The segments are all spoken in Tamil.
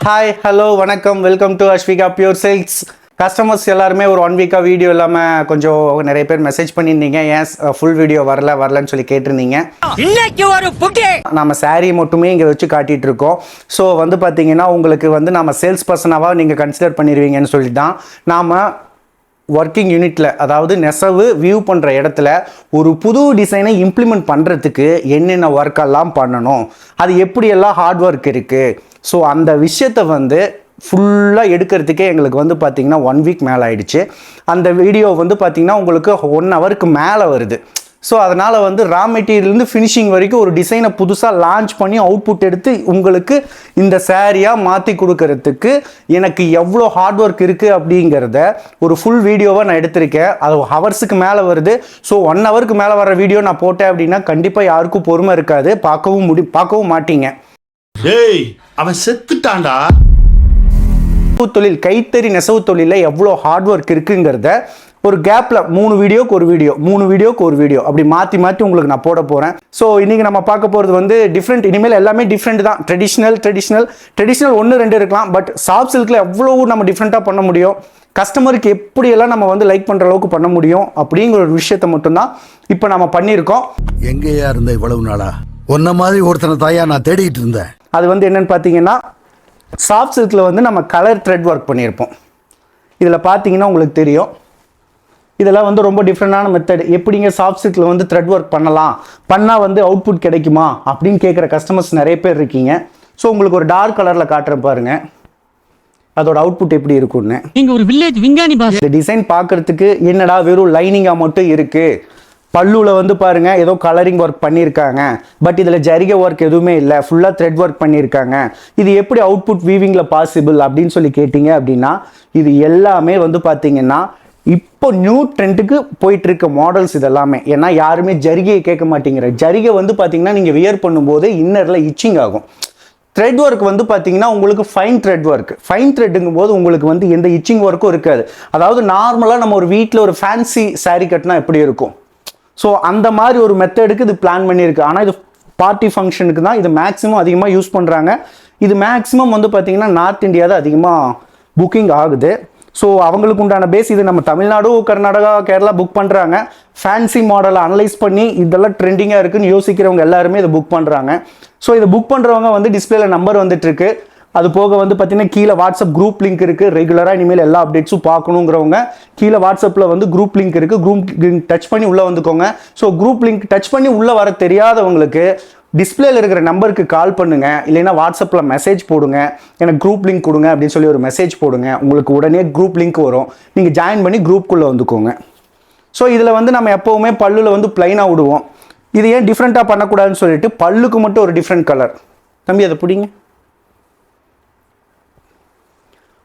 ஹாய் ஹலோ வணக்கம் welcome to Aswika pure silks. Customers எல்லாருமே ஒரு 1 வீக்காக வீடியோ இல்லாமல் கொஞ்சம் நிறைய பேர் மெசேஜ் பண்ணியிருந்தீங்க, ஏன் ஃபுல் வீடியோ வரலன்னு சொல்லி கேட்டிருந்தீங்க. நம்ம சாரீ மட்டுமே இங்கே வச்சு காட்டிகிட்டு இருக்கோம். ஸோ வந்து பார்த்தீங்கன்னா உங்களுக்கு வந்து நம்ம சேல்ஸ் பர்சனாக நீங்கள் கன்சிடர் பண்ணிடுவீங்கன்னு சொல்லி தான் நாம் ஒர்க்கிங் யூனிட்டில், அதாவது நெசவு வியூ பண்ணுற இடத்துல ஒரு புது டிசைனை இம்ப்ளிமெண்ட் பண்ணுறதுக்கு என்னென்ன ஒர்க்கெல்லாம் பண்ணணும், அது எப்படியெல்லாம் ஹார்ட் ஒர்க் இருக்குது. ஸோ அந்த விஷயத்தை வந்து ஃபுல்லாக எடுக்கிறதுக்கே எங்களுக்கு வந்து பார்த்திங்கன்னா 1 வீக் மேலே ஆயிடுச்சு. அந்த வீடியோ வந்து பார்த்திங்கன்னா உங்களுக்கு 1 ஹவருக்கு மேலே வருது. ஸோ அதனால் வந்து ரா மெட்டீரியல்லேருந்து ஃபினிஷிங் வரைக்கும் ஒரு டிசைனை புதுசாக லான்ச் பண்ணி அவுட்புட் எடுத்து உங்களுக்கு இந்த சாரியாக மாற்றி கொடுக்கறதுக்கு எனக்கு எவ்வளோ ஹார்ட் ஒர்க் இருக்குது அப்படிங்கிறத ஒரு ஃபுல் வீடியோவாக நான் எடுத்திருக்கேன். அது ஹவர்ஸுக்கு மேலே வருது. ஸோ 1 ஹவருக்கு மேலே வர வீடியோ நான் போட்டேன் அப்படின்னா கண்டிப்பாக யாருக்கும் பொறுமை இருக்காது, பார்க்கவும் மாட்டீங்க. ஏய், அவன் செத்துட்டான்டா. தொழில், கைத்தறி நெசவு தொழிலில் எவ்வளோ ஹார்ட் ஒர்க் இருக்குங்கிறத ஒரு கேப்பில் 3 வீடியோக்கு ஒரு வீடியோ அப்படி மாற்றி உங்களுக்கு நான் போட போகிறேன். ஸோ இன்றைக்கி நம்ம பார்க்க போகிறது வந்து டிஃப்ரெண்ட். இனிமேல் எல்லாமே டிஃப்ரெண்ட் தான். ட்ரெடிஷ்னல் 1-2 இருக்கலாம். பட் சாஃப்ட் சில்கில் எவ்வளோ நம்ம டிஃப்ரெண்ட்டாக பண்ண முடியும், கஸ்டமருக்கு எப்படியெல்லாம் நம்ம வந்து லைக் பண்ணுற அளவுக்கு பண்ண முடியும் அப்படிங்கிற ஒரு விஷயத்தை மட்டும்தான் இப்போ நம்ம பண்ணியிருக்கோம். எங்கேயா இருந்த இவ்வளவு நாளா? ஒன்ன மாதிரி ஒருத்தனை தாயா நான் தேடிட்டு இருந்தேன். அது வந்து என்னென்னு பார்த்தீங்கன்னா, சாஃப்ட் சில்கில் வந்து நம்ம கலர் த்ரெட் ஒர்க் பண்ணியிருப்போம். இதில் பார்த்தீங்கன்னா உங்களுக்கு தெரியும், இதெல்லாம் வந்து ரொம்ப டிஃப்ரெண்டான மெத்தட். எப்படிங்க சாஃப்ட் சில்கில் வந்து த்ரெட் ஒர்க் பண்ணால் வந்து அவுட்புட் கிடைக்குமா அப்படின்னு கேட்குற கஸ்டமர்ஸ் நிறைய பேர் இருக்கீங்க. ஸோ உங்களுக்கு ஒரு டார்க் கலரில் காட்டுறேன் பாருங்கள், அதோட அவுட்புட் எப்படி இருக்கும்னு. நீங்கள் ஒரு வில்லேஜ் விஞ்ஞானி பாஸ். இந்த டிசைன் பார்க்குறதுக்கு என்னடா வெறும் லைனிங்காக மட்டும் இருக்குது, பல்லுவில் வந்து பாருங்கள் ஏதோ கலரிங் ஒர்க் பண்ணியிருக்காங்க, பட் இதில் ஜரிகை ஒர்க் எதுவுமே இல்லை, ஃபுல்லாக த்ரெட் ஒர்க் பண்ணியிருக்காங்க, இது எப்படி அவுட்புட் வீவிங்கில் பாசிபிள் அப்படின்னு சொல்லி கேட்டிங்க அப்படின்னா, இது எல்லாமே வந்து பார்த்தீங்கன்னா இப்போ நியூ ட்ரெண்டுக்கு போயிட்டு இருக்க மாடல்ஸ் இதெல்லாமே. ஏன்னா யாருமே ஜரிகையை கேட்க மாட்டேங்கிற. ஜரிகை வந்து பார்த்தீங்கன்னா நீங்கள் வியர் பண்ணும்போது இன்னரில் இச்சிங் ஆகும். த்ரெட் ஒர்க் வந்து பார்த்தீங்கன்னா உங்களுக்கு ஃபைன் த்ரெட்டுங்கும் போது உங்களுக்கு வந்து எந்த இச்சிங் ஒர்க்கும் இருக்காது. அதாவது நார்மலாக நம்ம ஒரு வீட்டில் ஒரு ஃபேன்சி சாரீ கட்டினா எப்படி இருக்கும், ஸோ அந்த மாதிரி ஒரு மெத்தடுக்கு இது பிளான் பண்ணியிருக்கு. ஆனால் இது பார்ட்டி ஃபங்க்ஷனுக்கு தான் இது மேக்ஸிமம் அதிகமாக யூஸ் பண்ணுறாங்க. இது மேக்ஸிமம் வந்து பார்த்திங்கன்னா நார்த் இந்தியா தான் அதிகமாக புக்கிங் ஆகுது. ஸோ அவங்களுக்கு உண்டான பேஸ் இது. நம்ம தமிழ்நாடு, கர்நாடகா, கேரளா புக் பண்ணுறாங்க. ஃபேன்சி மாடலை அனலைஸ் பண்ணி இதெல்லாம் ட்ரெண்டிங்காக இருக்குன்னு யோசிக்கிறவங்க எல்லாருமே இதை புக் பண்ணுறாங்க. ஸோ இதை புக் பண்ணுறவங்க வந்து டிஸ்பிளேல நம்பர் வந்துட்டுருக்கு. அது போக வந்து பார்த்தீங்கன்னா கீழே வாட்ஸ்அப் குரூப் லிங்க் இருக்குது. ரெகுலராக இனிமேல் எல்லா அப்டேட்ஸும் பார்க்கணுங்கிறவங்க கீழே வாட்ஸ்அப்பில் வந்து குரூப் லிங்க் இருக்குது. குரூப் லிங்க் டச் பண்ணி உள்ளே வந்துக்கோங்க. ஸோ குரூப் லிங்க் டச் பண்ணி உள்ளே வர தெரியாதவங்களுக்கு டிஸ்பிளேல இருக்கிற நம்பருக்கு கால் பண்ணுங்க, இல்லைன்னா வாட்ஸ்அப்பில் மெசேஜ் போடுங்க, எனக்கு குரூப் லிங்க் கொடுங்க அப்படின்னு சொல்லி ஒரு மெசேஜ் போடுங்க. உங்களுக்கு உடனே குரூப் லிங்க் வரும், நீங்கள் ஜாயின் பண்ணி குரூப்புக்குள்ளே வந்துக்கோங்க. ஸோ இதில் வந்து நம்ம எப்போவுமே பல்லுல வந்து பிளைனாக விடுவோம். இது ஏன் டிஃப்ரெண்ட்டாக பண்ணக்கூடாதுன்னு சொல்லிட்டு பல்லுக்கு மட்டும் ஒரு டிஃப்ரெண்ட் கலர். தம்பி அதை பிடிங்க.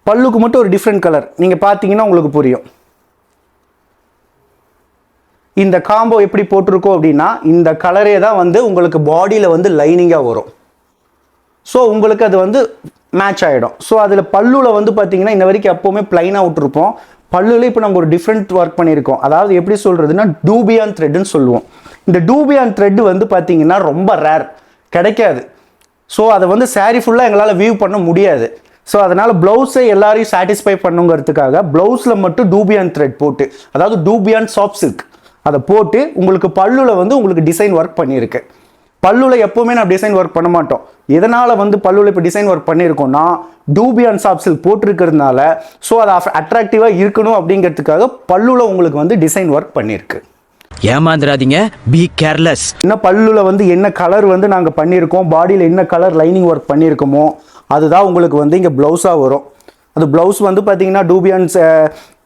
பல்லுக்கு மட்டும் ஒரு டிஃப்ரெண்ட் கலர் நீங்கள் பார்த்தீங்கன்னா உங்களுக்கு புரியும். இந்த காம்போ எப்படி போட்டிருக்கோம் அப்படின்னா, இந்த கலரே தான் வந்து உங்களுக்கு பாடியில் வந்து லைனிங்காக வரும். ஸோ உங்களுக்கு அது வந்து மேட்ச் ஆகிடும். ஸோ அதில் பல்லுவில் வந்து பார்த்தீங்கன்னா இந்த வரைக்கும் எப்போவுமே பிளைனாக விட்டுருப்போம். பல்லுவில் இப்போ நம்ம ஒரு டிஃப்ரெண்ட் ஒர்க் பண்ணியிருக்கோம். அதாவது எப்படி சொல்கிறதுனா டூபியான் த்ரெட்டுன்னு சொல்லுவோம். இந்த டூபியான் த்ரெட்டு வந்து பார்த்தீங்கன்னா ரொம்ப ரேர், கிடைக்காது. ஸோ அதை வந்து சாரீ ஃபுல்லாக எங்களால் வியூ பண்ண முடியாது. ஸோ அதனால் ப்ளவுஸை எல்லாரையும் சாட்டிஸ்ஃபை பண்ணுங்கிறதுக்காக ப்ளவுஸில் மட்டும் டூபியான் த்ரெட் போட்டு, அதாவது டூபியான் சாஃப்ட் சில்க் அதை போட்டு உங்களுக்கு பல்லுவில் வந்து உங்களுக்கு டிசைன் ஒர்க் பண்ணியிருக்கு. பல்லுவில் எப்போவுமே நான் டிசைன் ஒர்க் பண்ண மாட்டோம். எதனால் வந்து பல்லுவில் இப்போ டிசைன் ஒர்க் பண்ணியிருக்கோம்னா டூபியான் சாஃப்ட் சில்க் போட்டிருக்கிறதுனால. ஸோ அதை அட்ராக்டிவாக இருக்கணும் அப்படிங்கிறதுக்காக பல்லுவில் உங்களுக்கு வந்து டிசைன் ஒர்க் பண்ணியிருக்கு. ஏமாந்துடாதீங்க, பி கேர்லெஸ். இன்னும் பல்லுவில் வந்து என்ன கலர் வந்து நாங்கள் பண்ணியிருக்கோம், பாடியில் என்ன கலர் லைனிங் ஒர்க் பண்ணியிருக்கோமோ அதுதான் உங்களுக்கு வந்து இங்கே ப்ளவுஸாக வரும். அது ப்ளவுஸ் வந்து பார்த்தீங்கன்னா டூபியான்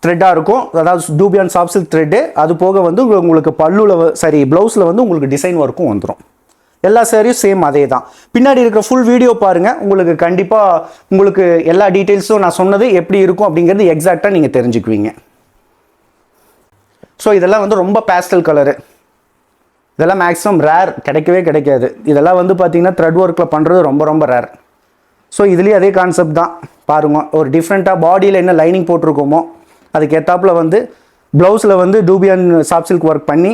த்ரெட்டாக இருக்கும், அதாவது டூபியான் சாஃப்ட் சில்க் த்ரெட்டு. அது போக வந்து உங்களுக்கு ப்ளவுஸில் வந்து உங்களுக்கு டிசைன் ஒர்க்கும் வந்துடும். எல்லா சாரியும் சேம் அதே தான். பின்னாடி இருக்கிற ஃபுல் வீடியோ பாருங்கள், உங்களுக்கு கண்டிப்பாக உங்களுக்கு எல்லா டீட்டெயில்ஸும் நான் சொன்னது எப்படி இருக்கும் அப்படிங்கிறது எக்ஸாக்டாக நீங்கள் தெரிஞ்சுக்குவீங்க. ஸோ இதெல்லாம் வந்து ரொம்ப பேஸ்டல் கலரு, இதெல்லாம் மேக்ஸிமம் ரேர், கிடைக்காது. இதெல்லாம் வந்து பார்த்தீங்கன்னா த்ரெட் ஒர்க்கில் பண்ணுறது ரொம்ப ரேர். ஸோ இதுலேயும் அதே கான்செப்ட் தான் பாருங்க. ஒரு டிஃப்ரெண்ட்டாக பாடியில் என்ன லைனிங் போட்டிருக்கோமோ அதுக்கு ஏற்றாப்பில் வந்து ப்ளவுஸில் வந்து டூபியான் சாஃப்ட் சில்க் ஒர்க் பண்ணி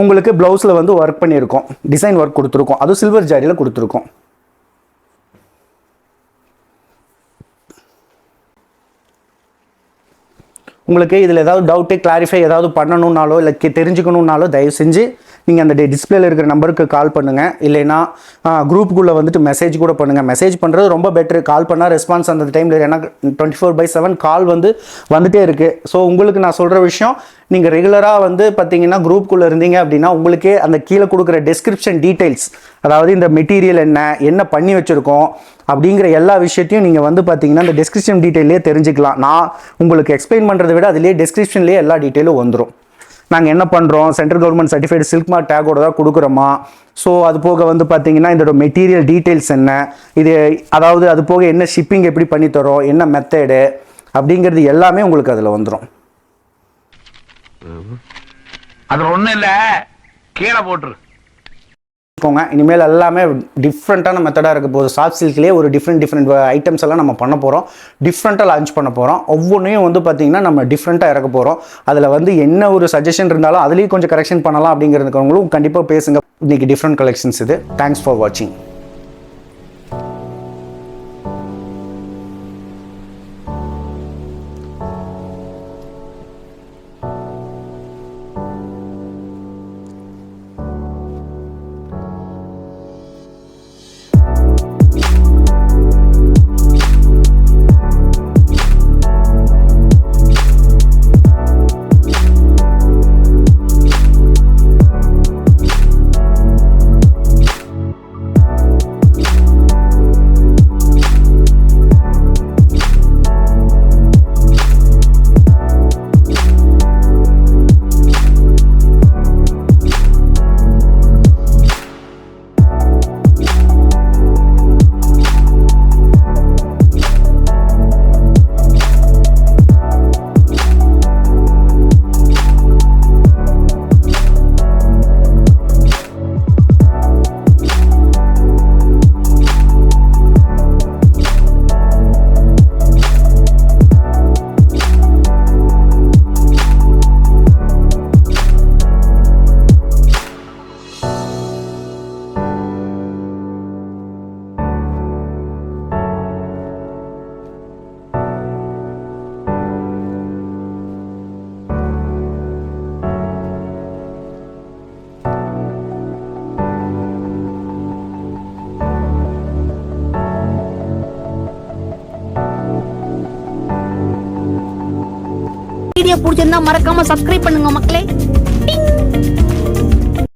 உங்களுக்கு ப்ளவுஸில் வந்து ஒர்க் பண்ணியிருக்கோம், டிசைன் ஒர்க் கொடுத்துருக்கோம். அதுவும் சில்வர் ஜாரியில் கொடுத்துருக்கோம். உங்களுக்கு இதில் ஏதாவது டவுட்டு கிளாரிஃபை ஏதாவது பண்ணணுன்னாலோ இல்லை தெரிஞ்சுக்கணுன்னாலோ தயவு செஞ்சு நீங்கள் அந்த டிஸ்பிளேல இருக்கிற நம்பருக்கு கால் பண்ணுங்கள். இல்லைன்னா குரூப்புக்குள்ளே வந்துட்டு மெசேஜ் கூட பண்ணுங்கள். மெசேஜ் பண்ணுறது ரொம்ப பெட்ரு. கால் பண்ணால் ரெஸ்பான்ஸ் அந்த டைமில், ஏன்னா 24/7 கால் வந்துட்டே இருக்குது. ஸோ உங்களுக்கு நான் சொல்கிற விஷயம், நீங்கள் ரெகுலராக வந்து பார்த்தீங்கன்னா குரூப்புக்குள்ளே இருந்தீங்க அப்படின்னா உங்களுக்கே அந்த கீழே கொடுக்குற டெஸ்கிரிப்ஷன் டீட்டெயில்ஸ், அதாவது இந்த மெட்டீரியல் என்ன பண்ணி வச்சுருக்கோம் அப்படிங்கிற எல்லா விஷயத்தையும் நீங்கள் வந்து பார்த்தீங்கன்னா இந்த டெஸ்கிரிப்ஷன் டீட்டெயிலே தெரிஞ்சுக்கலாம். நான் உங்களுக்கு எக்ஸ்பிளைன் பண்ணுறதை விட அதிலே டெஸ்கிரிப்ஷன்லேயே எல்லா டீட்டெயிலும் வந்துடும். நாங்கள் என்ன பண்ணுறோம், central government certified silk mark டேகோட தான் கொடுக்குறோமா, ஸோ அது போக வந்து பார்த்தீங்கன்னா இதோட மெட்டீரியல் டீட்டெயில்ஸ் என்ன, இது அதாவது அது போக என்ன ஷிப்பிங் எப்படி பண்ணித்தரோம், என்ன மெத்தடு அப்படிங்கிறது எல்லாமே உங்களுக்கு அதில் வந்துடும். அது ஒண்ணும் இல்ல, கீழே போட்டுரு. இனிமேல் எல்லாமே டிஃப்ரெண்ட்டான மெத்தடாக இருக்க போகுது. சாஃப்ட் சில்க்லேயே ஒரு டிஃப்ரெண்ட் ஐட்டம்ஸ் எல்லாம் நம்ம பண்ண போகிறோம். டிஃப்ரெண்ட்டாக லான்ச் பண்ண போகிறோம். ஒவ்வொன்றையும் வந்து பார்த்திங்கன்னா நம்ம டிஃப்ரெண்ட்டாக இறக்க போகிறோம். அதில் வந்து என்ன ஒரு சஜஷன் இருந்தாலும் அதுலேயும் கொஞ்சம் கரெக்ஷன் பண்ணலாம் அப்படிங்கிறதுக்கவங்களும் கண்டிப்பாக பேசுங்க. இன்றைக்கி டிஃப்ரெண்ட் கலெக்ஷன்ஸ் இது. தேங்க்ஸ் ஃபார் வாட்சிங். வீடியோ பிடிச்சிருந்தா மறக்காம சப்ஸ்கிரைப் பண்ணுங்க மக்களே.